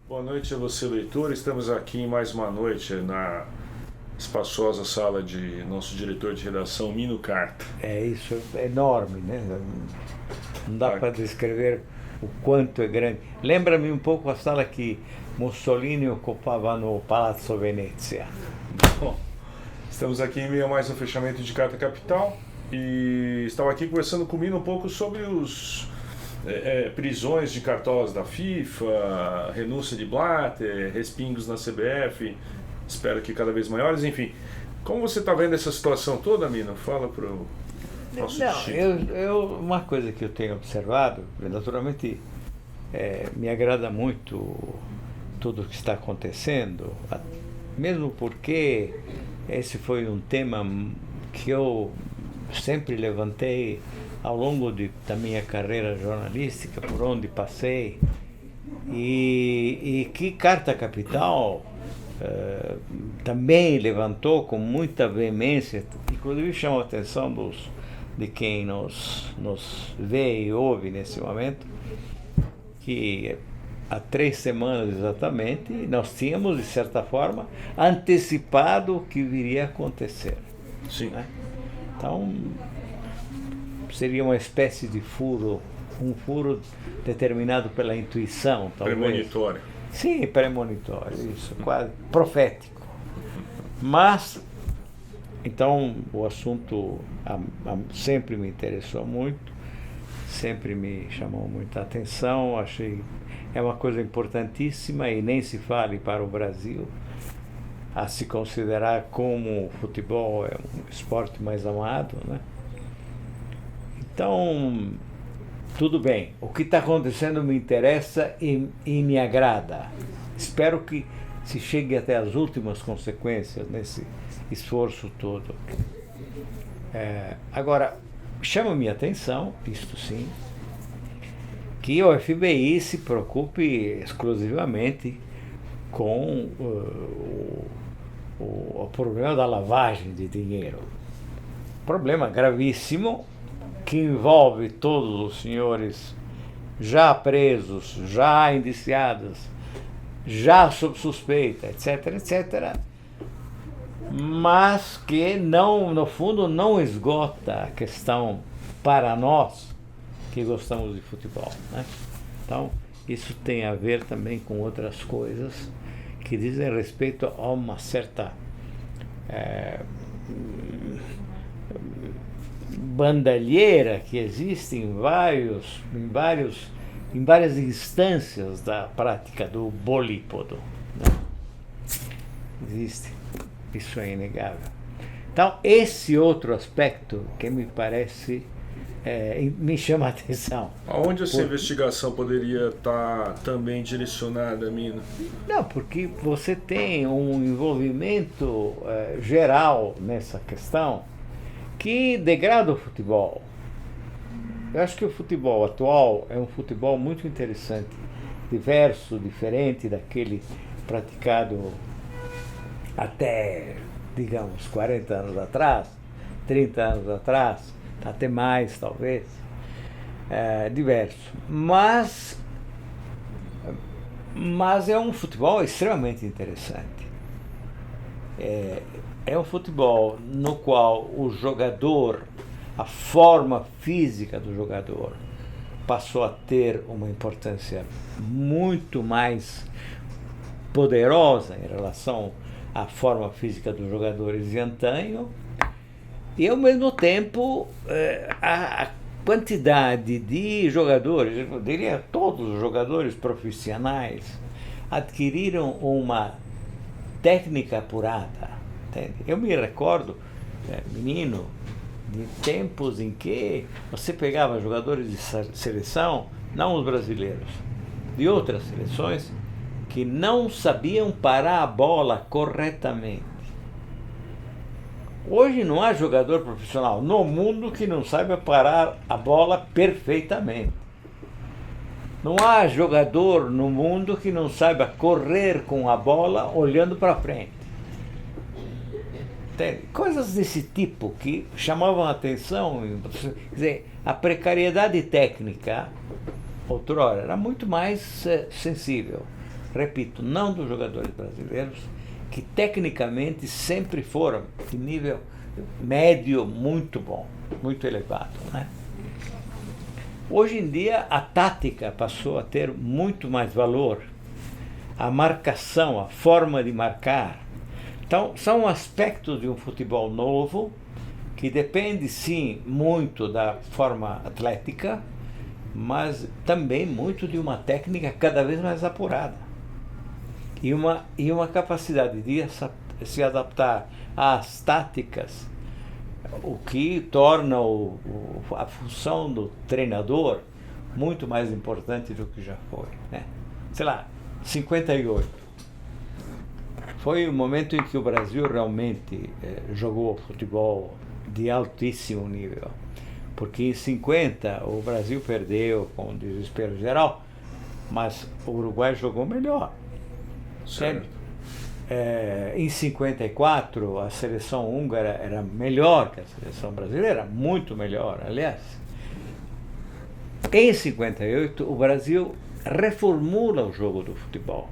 Boa noite a você, leitor. Estamos aqui em mais uma noite na espaçosa sala de nosso diretor de redação, Mino Carta. É isso, é enorme, né? Não dá Ah, para descrever o quanto é grande. Lembra-me um pouco a sala que Mussolini ocupava no Palazzo Venezia. Bom, estamos aqui em meio a mais um fechamento de Carta Capital e estava aqui conversando com o Mino um pouco sobre os prisões de cartolas da FIFA, renúncia de Blatter, respingos na CBF, espero que cada vez maiores, enfim. Como você está vendo essa situação toda, Mino? Fala para o nosso Não, discípulo. uma coisa que eu tenho observado, naturalmente, me agrada muito tudo o que está acontecendo, mesmo porque esse foi um tema que eu sempre levantei ao longo da minha carreira jornalística, por onde passei, e que Carta Capital também levantou com muita veemência, inclusive chama a atenção de quem nos vê e ouve nesse momento, que há 3 semanas exatamente nós tínhamos, de certa forma, antecipado o que viria a acontecer. Sim. Né? Então, seria uma espécie de furo, um furo determinado pela intuição, talvez. Premonitório. Sim, premonitório, isso, quase profético. Mas, então, o assunto sempre me interessou muito, sempre me chamou muita atenção, achei é uma coisa importantíssima e nem se fale para o Brasil, a se considerar como o futebol é um esporte mais amado, né? Então, tudo bem. O que está acontecendo me interessa e me agrada. Espero que se chegue até as últimas consequências nesse esforço todo. Agora, chama-me a atenção, isto sim, que o FBI se preocupe exclusivamente com o problema da lavagem de dinheiro. Problema gravíssimo que envolve todos os senhores já presos, já indiciados, já sob suspeita, etc., etc., mas que não, no fundo, não esgota a questão para nós que gostamos de futebol, né? Então, isso tem a ver também com outras coisas que dizem respeito a uma certa bandalheira que existe em várias instâncias da prática do bolípodo, né? Existe, isso é inegável. Então, esse outro aspecto que me parece me chama a atenção. Aonde essa investigação poderia estar também direcionada, Mino? Não, porque você tem um envolvimento geral nessa questão que degrada o futebol. Eu acho que o futebol atual é um futebol muito interessante, diverso, diferente daquele praticado até, digamos, 40 anos atrás, 30 anos atrás, até mais talvez, diverso. Mas é um futebol extremamente interessante. É um futebol no qual o jogador, a forma física do jogador, passou a ter uma importância muito mais poderosa em relação à forma física dos jogadores de antanho, e ao mesmo tempo a quantidade de jogadores, eu diria todos os jogadores profissionais, adquiriram uma técnica apurada. Entende? Eu me recordo, menino, de tempos em que você pegava jogadores de seleção, não os brasileiros, de outras seleções, que não sabiam parar a bola corretamente. Hoje não há jogador profissional no mundo que não saiba parar a bola perfeitamente. Não há jogador no mundo que não saiba correr com a bola olhando para frente. Tem coisas desse tipo que chamavam a atenção. Quer dizer, a precariedade técnica, outrora, era muito mais sensível. repito, não dos jogadores brasileiros, que tecnicamente sempre foram de nível médio muito bom, muito elevado, né? Hoje em dia a tática passou a ter muito mais valor, a marcação, a forma de marcar. Então são aspectos de um futebol novo que depende sim muito da forma atlética, mas também muito de uma técnica cada vez mais apurada e uma capacidade de se adaptar às táticas, o que torna a função do treinador muito mais importante do que já foi, né? Sei lá, 58 foi o momento em que o Brasil realmente jogou futebol de altíssimo nível, porque em 50 o Brasil perdeu com desespero geral, mas o Uruguai jogou melhor. Certo. Em 54 a seleção húngara era melhor que a seleção brasileira, muito melhor, aliás. Em 58 o Brasil reformula o jogo do futebol,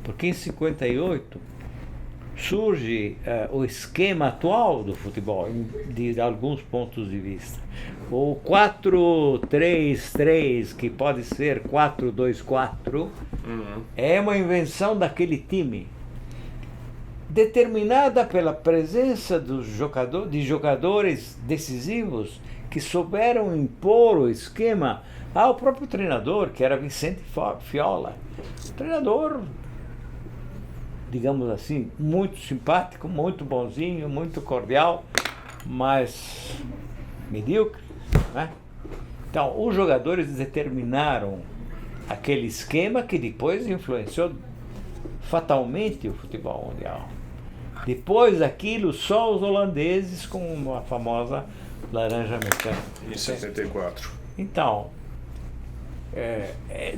porque em 58 surge o esquema atual do futebol, de alguns pontos de vista. O 4-3-3, que pode ser 4-2-4, é uma invenção daquele time, determinada pela presença de jogadores decisivos que souberam impor o esquema ao próprio treinador, que era Vicente Fiola. Treinador, digamos assim, muito simpático, muito bonzinho, muito cordial, mas medíocre, né? Então, os jogadores determinaram aquele esquema que depois influenciou fatalmente o futebol mundial. Depois daquilo, só os holandeses com a famosa laranja mecânica. Em 74. Então,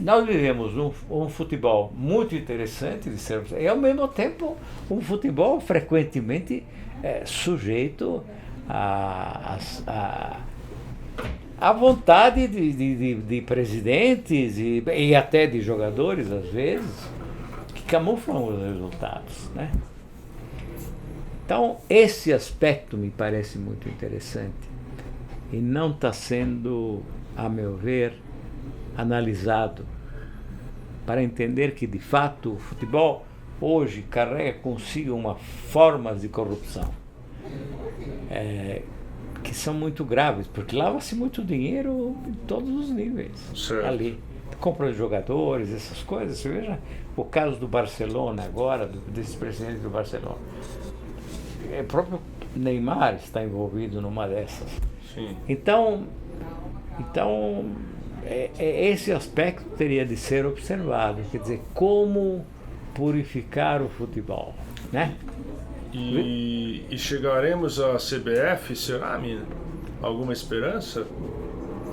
nós vivemos um futebol muito interessante de ser, e ao mesmo tempo um futebol frequentemente sujeito à vontade de presidentes e até de jogadores, às vezes, que camuflam os resultados, né? Então, esse aspecto me parece muito interessante e não está sendo, a meu ver, analisado para entender que, de fato, o futebol hoje carrega consigo uma formas de corrupção que são muito graves, porque lava-se muito dinheiro em todos os níveis. Certo. Ali. Compra de jogadores, essas coisas. Você veja o caso do Barcelona agora, desse presidente do Barcelona. O próprio Neymar está envolvido numa dessas. Sim. Então esse aspecto teria de ser observado, quer dizer, como purificar o futebol, né? E chegaremos à CBF, será, Mina? Alguma esperança?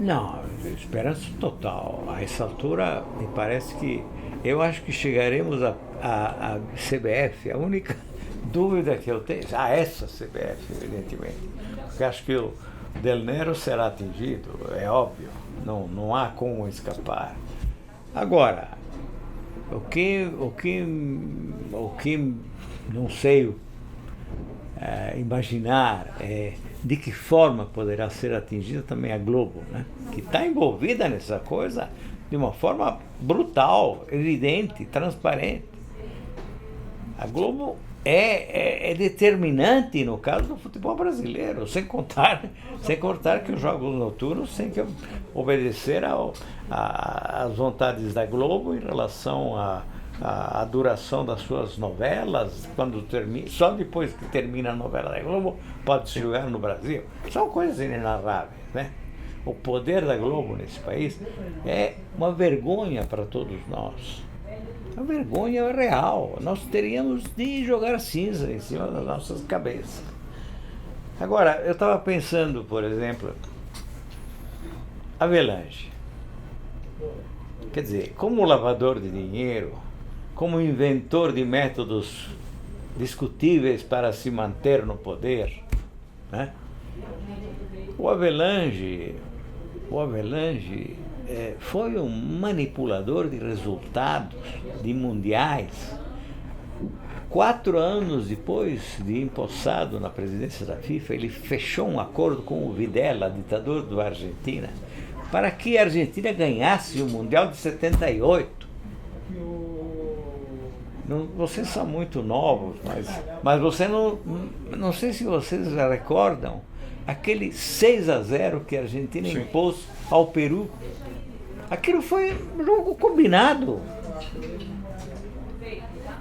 Não, esperança total. A essa altura, me parece que eu acho que chegaremos à CBF. A única dúvida que eu tenho, essa CBF, evidentemente, porque acho que o Del Nero será atingido, é óbvio, não há como escapar. Agora, o que não sei imaginar de que forma poderá ser atingida também a Globo, né? Que está envolvida nessa coisa de uma forma brutal, evidente, transparente. A Globo é determinante no caso do futebol brasileiro, sem contar que os jogos noturnos têm que obedecer às vontades da Globo em relação à duração das suas novelas, só depois que termina a novela da Globo pode se jogar no Brasil. São coisas inenarráveis, né? O poder da Globo nesse país é uma vergonha para todos nós. A vergonha é real. Nós teríamos de jogar cinza em cima das nossas cabeças. Agora, eu estava pensando, por exemplo, Avelange. Quer dizer, como lavador de dinheiro, como inventor de métodos discutíveis para se manter no poder, né? O Avelange foi um manipulador de resultados de mundiais. 4 anos depois de empossado na presidência da FIFA, ele fechou um acordo com o Videla, ditador da Argentina, para que a Argentina ganhasse o Mundial de 78. Vocês são muito novos, mas você não sei se vocês já recordam aquele 6-0 que a Argentina impôs ao Peru. Aquilo foi um jogo combinado.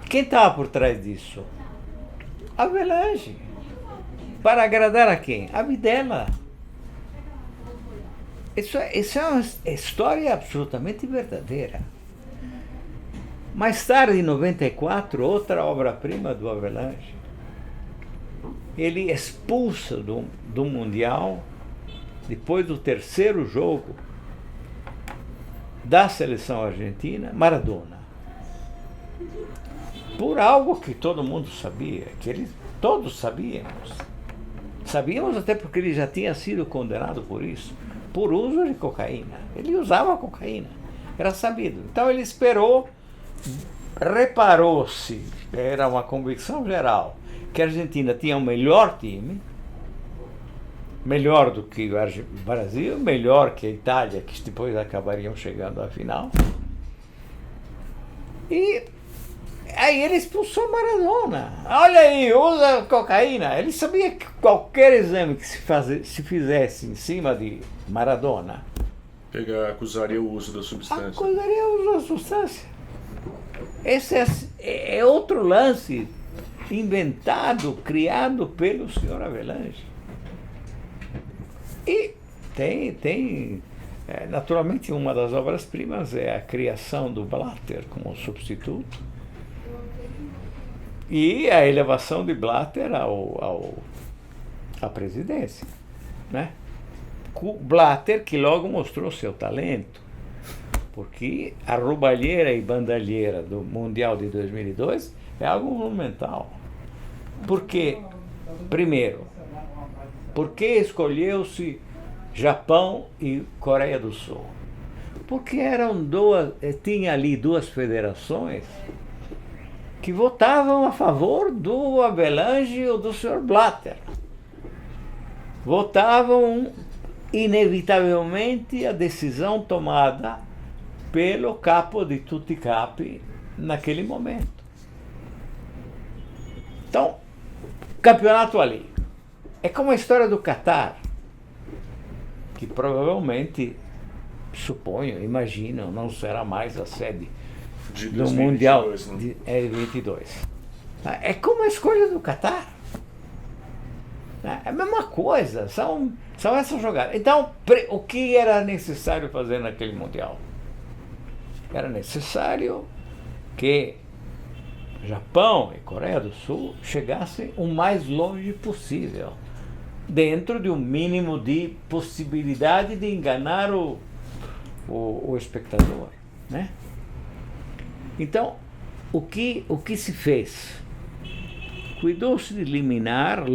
Quem estava por trás disso? Avelange. Para agradar a quem? A Videla. Isso é uma história absolutamente verdadeira. Mais tarde, em 94, outra obra-prima do Avelange. Ele expulsa do Mundial, depois do terceiro jogo da seleção argentina, Maradona. Por algo que todo mundo sabia, todos sabíamos. Sabíamos até porque ele já tinha sido condenado por isso, por uso de cocaína. Ele usava cocaína, era sabido. Então ele esperou, reparou-se, era uma convicção geral, que a Argentina tinha o melhor time, melhor do que o Brasil, melhor que a Itália, que depois acabariam chegando à final. E aí ele expulsou Maradona. Olha aí, usa cocaína. Ele sabia que qualquer exame que se fizesse em cima de Maradona, acusaria o uso da substância. Acusaria o uso da substância. Esse é outro lance inventado, criado pelo senhor Avelange. E tem naturalmente, uma das obras-primas é a criação do Blatter como substituto e a elevação de Blatter à presidência, né? Blatter, que logo mostrou seu talento, porque a roubalheira e bandalheira do Mundial de 2002 é algo monumental. Por quê? Primeiro, por que escolheu-se Japão e Coreia do Sul? Porque tinha ali duas federações que votavam a favor do Avelange ou do Sr. Blatter. Votavam inevitavelmente a decisão tomada pelo capo de tutti capi naquele momento. Então, campeonato ali. É como a história do Catar, que provavelmente, suponho, imagino, não será mais a sede do Mundial de 22. É como a escolha do Catar. É a mesma coisa, são essas jogadas. Então, o que era necessário fazer naquele Mundial? Era necessário que Japão e Coreia do Sul chegassem o mais longe possível, dentro de um mínimo de possibilidade de enganar o espectador, né? Então, o que se fez? Cuidou-se de eliminar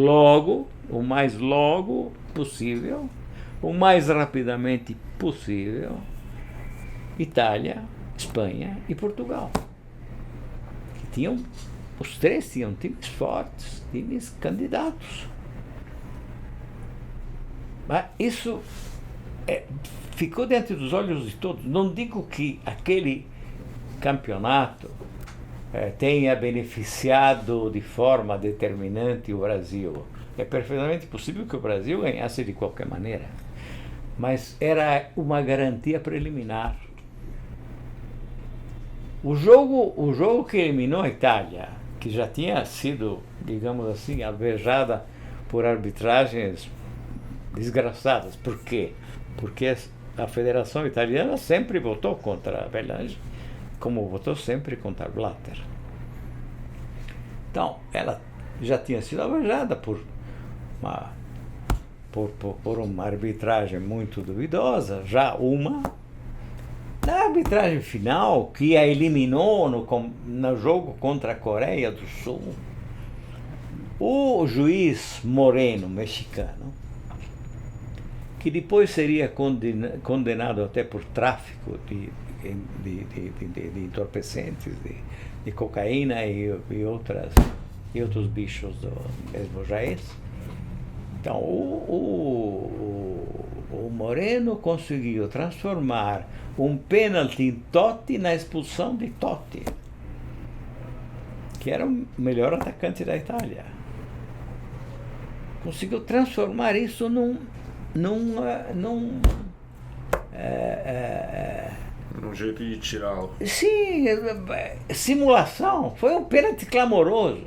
o mais logo possível, o mais rapidamente possível, Itália, Espanha e Portugal. Os três tinham times fortes, times candidatos. Mas isso ficou diante dos olhos de todos. Não digo que aquele campeonato tenha beneficiado de forma determinante o Brasil. É perfeitamente possível que o Brasil ganhasse de qualquer maneira. Mas era uma garantia preliminar. O jogo que eliminou a Itália, que já tinha sido, digamos assim, alvejada por arbitragens desgraçadas. Por quê? Porque a Federação Italiana sempre votou contra a Avelange, como votou sempre contra Blatter. Então, ela já tinha sido alvejada por uma arbitragem muito duvidosa, na arbitragem final, que a eliminou no jogo contra a Coreia do Sul, o juiz Moreno, mexicano, que depois seria condenado até por tráfico de entorpecentes, de cocaína e outros bichos do mesmo raiz. Então, o Moreno conseguiu transformar um pênalti em Totti na expulsão de Totti, que era o melhor atacante da Itália. Conseguiu transformar isso num jeito de tirá-lo. Sim, simulação. Foi um pênalti clamoroso.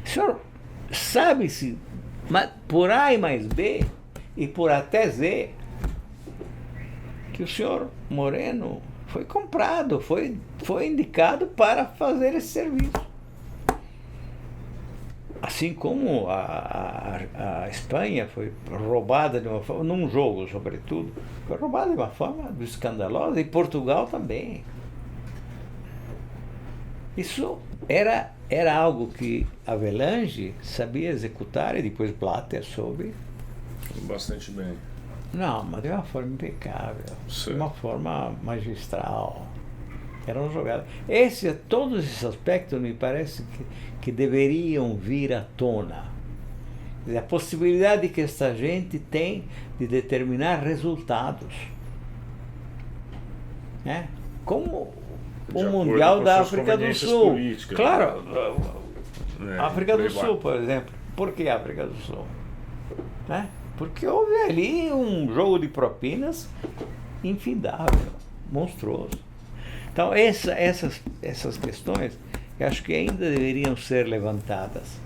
O senhor sabe-se, por A e mais B e por até Z, que o senhor Moreno foi comprado, foi indicado para fazer esse serviço. Assim como a Espanha foi roubada de uma forma, num jogo sobretudo, foi roubada de uma forma escandalosa, e Portugal também. Isso era algo que Avelange sabia executar, e depois Blatter soube. Bastante bem. Não, mas de uma forma impecável, de uma forma magistral. Era uma jogada. Todos esses aspectos me parece que deveriam vir à tona. Quer dizer, a possibilidade que esta gente tem de determinar resultados. Né? Como o Mundial da África do Sul. Políticas, claro, a África do Sul, por exemplo. Por que a África do Sul? Né? Porque houve ali um jogo de propinas infindável, monstruoso. Então, essas questões, eu acho que ainda deveriam ser levantadas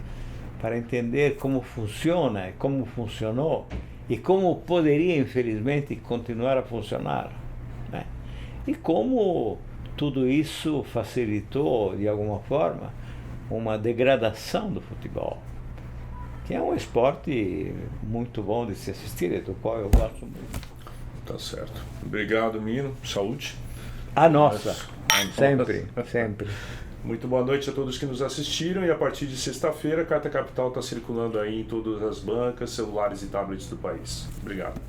para entender como funciona, como funcionou e como poderia, infelizmente, continuar a funcionar. Né? E como tudo isso facilitou, de alguma forma, uma degradação do futebol, que é um esporte muito bom de se assistir e do qual eu gosto muito. Tá certo. Obrigado, Mino. Saúde. A nossa. Sempre, sempre. Muito boa noite a todos que nos assistiram, e a partir de sexta-feira, Carta Capital está circulando aí em todas as bancas, celulares e tablets do país. Obrigado.